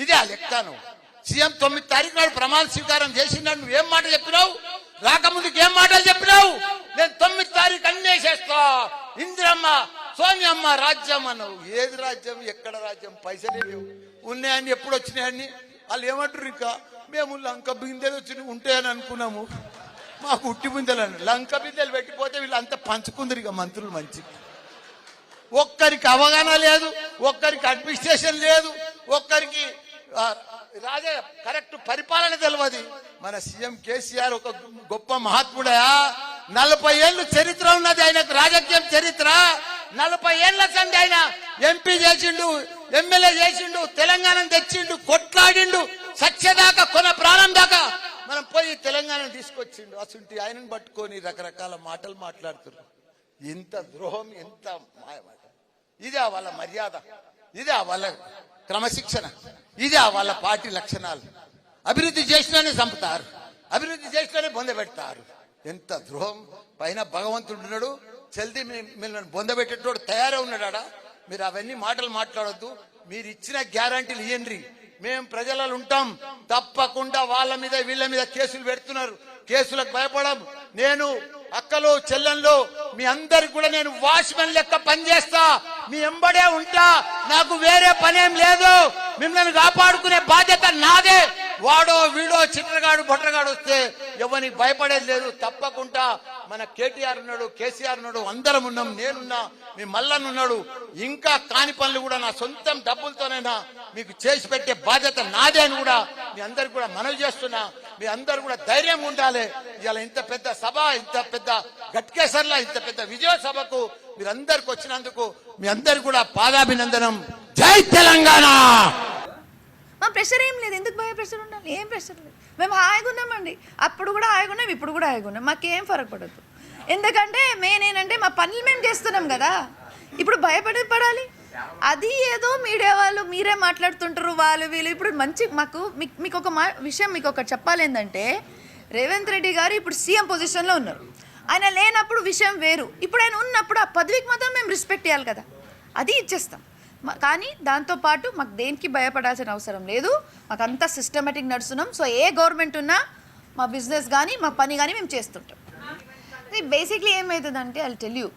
ఇదే ఆ లెక్కను. సీఎం 9 తారీఖు నాడు ప్రమాణ స్వీకారం చేసినాడు. నువ్వేం మాట చెప్పినావు? రాకముందుకు ఏం మాటలు చెప్పినావు? నేను 9 తారీఖు అన్నీ చేస్తా, ఇందిరమ్మ సోనియమ్మ రాజ్యం అన్నావు. ఏది రాజ్యం? ఎక్కడ రాజ్యం? పైసలే లేవు. ఉన్నాయని ఎప్పుడు వచ్చినాయని వాళ్ళు ఏమంటారు? ఇంకా మేము లంక బిందెలు వచ్చి ఉంటాయని అనుకున్నాము, మాకు ఉట్టి బిందెలు లంక బిందెలు పెట్టిపోతే వీళ్ళంతా పంచుకుందరు. ఇక మంత్రులు మంచి ఒక్కరికి అవగాహన లేదు, ఒక్కరికి అడ్మినిస్ట్రేషన్ లేదు, ఒక్కరికి రాజే కరెక్ట్ పరిపాలన తెలియదు. మన సీఎం కేసీఆర్ ఒక గొప్ప మహాత్ముడా. 40 ఏళ్ళు చరిత్ర ఉన్నది ఆయనకు, రాజకీయం చరిత్ర. 40 ఏళ్ల సంది ఆయన ఎంపీ చేసిండు, ఎమ్మెల్యే చేసిండు, తెలంగాణ తెచ్చిండు, కొట్లాడిండు, సత్యదాకా కొన ప్రాణం దాకా మనం పోయి తెలంగాణ తీసుకొచ్చిండు. అసలు ఆయనను పట్టుకొని రకరకాల మాటలు మాట్లాడుతున్నారు. ఎంత ద్రోహం, ఎంత మాయమాట. ఇదే వాళ్ళ మర్యాద, ఇదే వాళ్ళ క్రమశిక్షణ, ఇదే వాళ్ళ పార్టీ లక్షణాలు. అభివృద్ధి చేసినానే చంపుతారు, అభివృద్ధి చేసినానే బొందబెడతారు. ఎంత ద్రోహం. పైన భగవంతుడు ఉన్నాడు, చల్ది మిమ్మల్ని బొందబెట్టేటోడు తయారే ఉన్నాడా? మీరు అవన్నీ మాటలు మాట్లాడొద్దు. మీరు ఇచ్చిన గ్యారంటీలు ఇవ్వండి, మేము ప్రజలలో ఉంటాం. తప్పకుండా వాళ్ళ మీద వీళ్ళ మీద కేసులు పెడుతున్నారు, కేసులకు భయపడం. నేను అక్కలు చెల్లెళ్ళు మీ అందరికి కూడా నేను వాచ్మెన్ లెక్క పనిచేస్తా, మీ ఎంబడే ఉంటా. నాకు వేరే పనేం లేదు. మిమ్మల్ని కాపాడుకునే బాధ్యత నాదే. వాడో వీడో చిట్రగాడు బొట్రగాడు వస్తే ఎవరికి భయపడేది లేదు. తప్పకుండా మన కేటీఆర్ ఉన్నాడు, కేసీఆర్ ఉన్నాడు, అందరం ఉన్నాం. నేనున్నా, మీ మల్లన్న ఉన్నాడు. ఇంకా కాని పనులు కూడా నా సొంతం డబ్బులతోనైనా మీకు చేసి పెట్టే బాధ్యత నాదే అని కూడా మీ అందరికి కూడా మనవి చేస్తున్నా. మీ అందరు కూడా ధైర్యంగా ఉండాలి. ఇవాళ ఇంత పెద్ద సభ, ఇంత పెద్ద గట్కేసర్లా ఇంత పెద్ద విజయ సభకు మీరందరికి వచ్చినందుకు మీ అందరు కూడా పాదాభినందనం. జై తెలంగాణ. మా ప్రెషర్ ఏం లేదు. ఎందుకు భయ ప్రెషర్ ఉండాలి? ఏం ప్రెషర్ లేదు. మేము హాయిగా ఉన్నామండి. అప్పుడు కూడా హాయిగా ఉన్నాం, ఇప్పుడు కూడా హాయిగా ఉన్నాం. మాకేం ఫరక్ పడదు. ఎందుకంటే మెయిన్ ఏంటంటే మా పనులు మేము చేస్తున్నాం కదా. ఇప్పుడు పడాలి. అది ఏదో మీడియా వాళ్ళు మీరే మాట్లాడుతుంటారు, వాళ్ళు వీళ్ళు. ఇప్పుడు మంచి మీకు ఒక విషయం మీకు ఒకటి చెప్పాలి. ఏంటంటే రేవంత్ రెడ్డి గారు ఇప్పుడు సీఎం పొజిషన్లో ఉన్నారు. ఆయన లేనప్పుడు విషయం వేరు. ఇప్పుడు ఆయన ఉన్నప్పుడు ఆ పదవికి మాత్రం మేము రెస్పెక్ట్ ఇవ్వాలి కదా, అది ఇచ్చేస్తాం. కానీ దాంతోపాటు మాకు దేనికి భయపడాల్సిన అవసరం లేదు. మాకు అంతా సిస్టమేటిక్ నడుస్తున్నాం. సో ఏ గవర్నమెంట్ ఉన్నా మా బిజినెస్ కానీ మా పని కానీ మేము చేస్తుంటాం. బేసిక్లీ ఏమవుతుందంటే I tell you,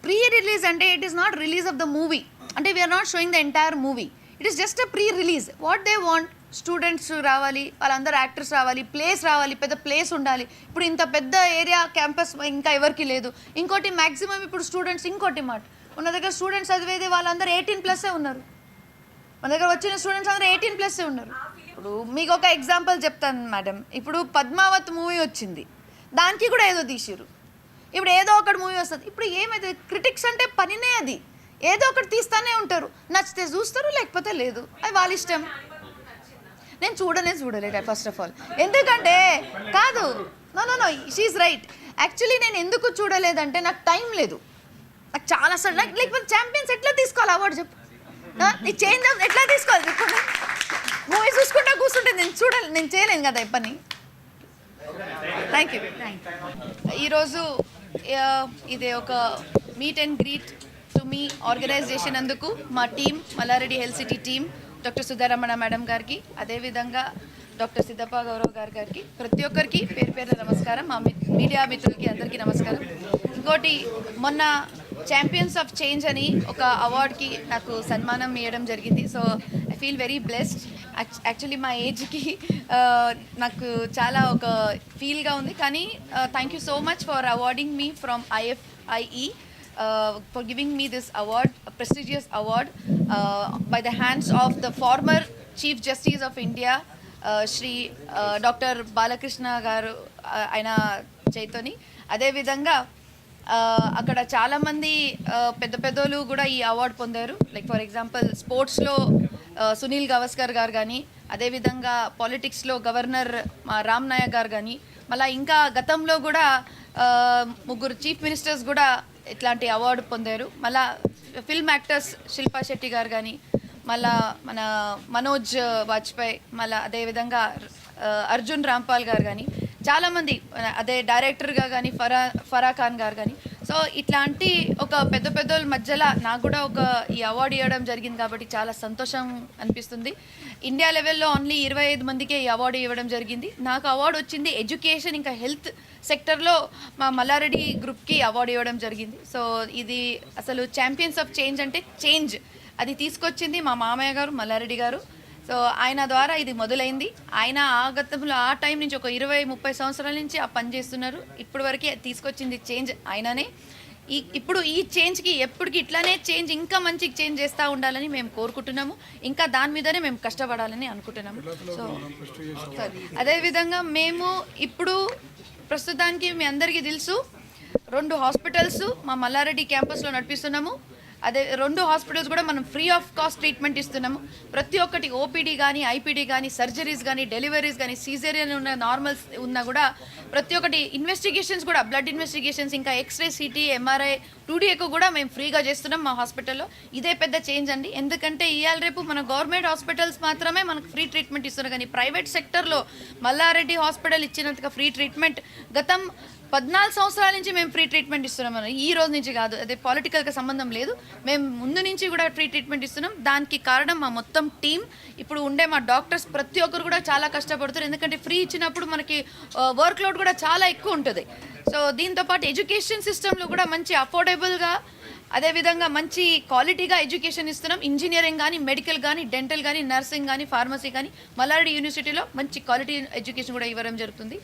pre release అంటే it is not release of the movie. అంటే we are not showing the entire movie. It is just a pre release. What they want, students రావాలి, వాళ్ళందరూ యాక్టర్స్ రావాలి, ప్లేస్ రావాలి, పెద్ద place ఉండాలి. ఇప్పుడు ఇంత పెద్ద ఏరియా క్యాంపస్ ఇంకా ఎవరికి లేదు. ఇంకోటి మ్యాక్సిమం ఇప్పుడు స్టూడెంట్స్, ఇంకోటి మాట మన దగ్గర స్టూడెంట్స్ చదివేది వాళ్ళందరూ 18+ ఉన్నారు. మన దగ్గర వచ్చిన స్టూడెంట్స్ అందరూ 18+ ఉన్నారు. ఇప్పుడు మీకు ఒక ఎగ్జాంపుల్ చెప్తాను మేడం. ఇప్పుడు పద్మావత్ మూవీ వచ్చింది, దానికి కూడా ఏదో తీసిరు. ఇప్పుడు ఏదో ఒకటి మూవీ వస్తుంది. ఇప్పుడు ఏమైతుంది, క్రిటిక్స్ అంటే పనినే అది. ఏదో ఒకటి తీస్తానే ఉంటారు. నచ్చితే చూస్తారు, లేకపోతే లేదు. అది వాళ్ళ ఇష్టం. నేను చూడలేదు ఫస్ట్ ఆఫ్ ఆల్. ఎందుకంటే కాదు, నో షీఈస్ రైట్. యాక్చువల్లీ నేను ఎందుకు చూడలేదంటే నాకు టైం లేదు. నాకు చాలా లేకపోతే ఛాంపియన్స్ ఎట్లా తీసుకోవాలి అవార్డు చెప్పు. నీ చేంజ్ ఎట్లా తీసుకోవాలి చెప్పు. మూవీ చూసుకుంటా కూర్చుంటే నేను చేయలేను కదా ఈ పని. Thank you. ఈరోజు ఇది ఒక meet and greet to me organize చేసినందుకు మా team, Mallareddy health city team, doctor Sudharamana madam గారికి, అదేవిధంగా డాక్టర్ సిద్ధప్ప గౌరవ్ గారికి, ప్రతి ఒక్కరికి పేరు పేరు నమస్కారం. మా మీడియా మిత్రులకి అందరికీ నమస్కారం. ఇంకోటి, మొన్న ఛాంపియన్స్ ఆఫ్ చేంజ్ అని ఒక అవార్డ్కి నాకు సన్మానం ఇవ్వడం జరిగింది. So I feel very blessed. Actually మా ఏజ్కి నాకు చాలా ఒక ఫీల్గా ఉంది. కానీ thank you so much for awarding me from IFIE for giving me this award, a prestigious award by the hands of the former Chief Justice of India, Shri Dr. Balakrishna garu, aina Chaitani. అదే విధంగా అక్కడ చాలామంది పెద్ద పెద్దోళ్ళు కూడా ఈ award పొందారు. Like for example స్పోర్ట్స్లో సునీల్ గవాస్కర్ గారు కానీ, అదేవిధంగా పాలిటిక్స్లో గవర్నర్ మా రామ్ నాయక్ గారు కానీ, మళ్ళీ ఇంకా గతంలో కూడా 3 చీఫ్ మినిస్టర్స్ కూడా ఇట్లాంటి అవార్డు పొందారు. మళ్ళా ఫిల్మ్ యాక్టర్స్ శిల్పా శెట్టి గారు కానీ, మళ్ళా మన మనోజ్ వాజ్పేయి, మళ్ళీ అదేవిధంగా అర్జున్ రాంపాల్ గారు కానీ, చాలామంది, అదే డైరెక్టర్గా కానీ ఫరా ఖాన్ గారు కానీ. సో సో ఇట్లాంటి ఒక పెద్ద పెద్దోళ్ళ మధ్యలో నాకు కూడా ఒక ఈ అవార్డు ఇవ్వడం జరిగింది కాబట్టి చాలా సంతోషం అనిపిస్తుంది. ఇండియా లెవెల్లో ఓన్లీ 25 మందికే ఈ అవార్డు ఇవ్వడం జరిగింది. నాకు అవార్డు వచ్చింది ఎడ్యుకేషన్ ఇంకా హెల్త్ సెక్టర్లో మా మల్లారెడ్డి గ్రూప్కి అవార్డు ఇవ్వడం జరిగింది. సో ఇది అసలు ఛాంపియన్స్ ఆఫ్ చేంజ్ అంటే చేంజ్ అది తీసుకొచ్చింది మా మామయ్య గారు మల్లారెడ్డి గారు. సో ఆయన ద్వారా ఇది మొదలైంది. ఆయన ఆ గతంలో ఆ టైం నుంచి ఒక 20-30 సంవత్సరాల నుంచి ఆ పని చేస్తున్నారు. ఇప్పటి వరకే తీసుకొచ్చింది చేంజ్ ఆయననే. ఇప్పుడు ఈ చేంజ్కి ఎప్పటికి ఇట్లానే చేంజ్ ఇంకా మంచి చేంజ్ చేస్తూ ఉండాలని మేము కోరుకుంటున్నాము. ఇంకా దాని మీదనే మేము కష్టపడాలని అనుకుంటున్నాము. సో అదేవిధంగా మేము ఇప్పుడు ప్రస్తుతానికి మీ అందరికీ తెలుసు 2 హాస్పిటల్స్ మా మల్లారెడ్డి క్యాంపస్లో నడిపిస్తున్నాము. అదే 2 హాస్పిటల్స్ కూడా మనం ఫ్రీ ఆఫ్ కాస్ట్ ట్రీట్మెంట్ ఇస్తున్నాము. ప్రతి ఒక్కటి ఓపీడీ కానీ ఐపీడీ కానీ సర్జరీస్ కానీ డెలివరీస్ కానీ సీజరియన్ ఉన్న నార్మల్స్ ఉన్నా కూడా ప్రతి ఒక్కటి ఇన్వెస్టిగేషన్స్ కూడా బ్లడ్ ఇన్వెస్టిగేషన్స్ ఇంకా ఎక్స్రే సిటీ ఎంఆర్ఐ 2D కూడా మేము ఫ్రీగా చేస్తున్నాం మా హాస్పిటల్లో. ఇదే పెద్ద చేంజ్ అండి. ఎందుకంటే ఇవాళ రేపు మన గవర్నమెంట్ హాస్పిటల్స్ మాత్రమే మనకు ఫ్రీ ట్రీట్మెంట్ ఇస్తున్నారు కానీ ప్రైవేట్ సెక్టర్లో మల్లారెడ్డి హాస్పిటల్ ఇచ్చినంతగా ఫ్రీ ట్రీట్మెంట్ గతం 14 సంవత్సరాల నుంచి మేము ఫ్రీ ట్రీట్మెంట్ ఇస్తున్నాం. ఈ రోజు నుంచి కాదు, అదే పొలిటికల్గా సంబంధం లేదు. మేము ముందు నుంచి కూడా ఫ్రీ ట్రీట్మెంట్ ఇస్తున్నాం. దానికి కారణం మా మొత్తం టీం, ఇప్పుడు ఉండే మా డాక్టర్స్ ప్రతి ఒక్కరు కూడా చాలా కష్టపడుతారు. ఎందుకంటే ఫ్రీ ఇచ్చినప్పుడు మనకి వర్క్ లోడ్ కూడా చాలా ఎక్కువ ఉంటుంది. సో దీంతోపాటు ఎడ్యుకేషన్ సిస్టంలో కూడా మంచి అఫోర్డబుల్గా అదేవిధంగా మంచి క్వాలిటీగా ఎడ్యుకేషన్ ఇస్తున్నాం. ఇంజనీరింగ్ కానీ మెడికల్ కానీ డెంటల్ కానీ నర్సింగ్ కానీ ఫార్మసీ కానీ మల్లారెడ్డి యూనివర్సిటీలో మంచి క్వాలిటీ ఎడ్యుకేషన్ కూడా ఇవ్వడం జరుగుతుంది.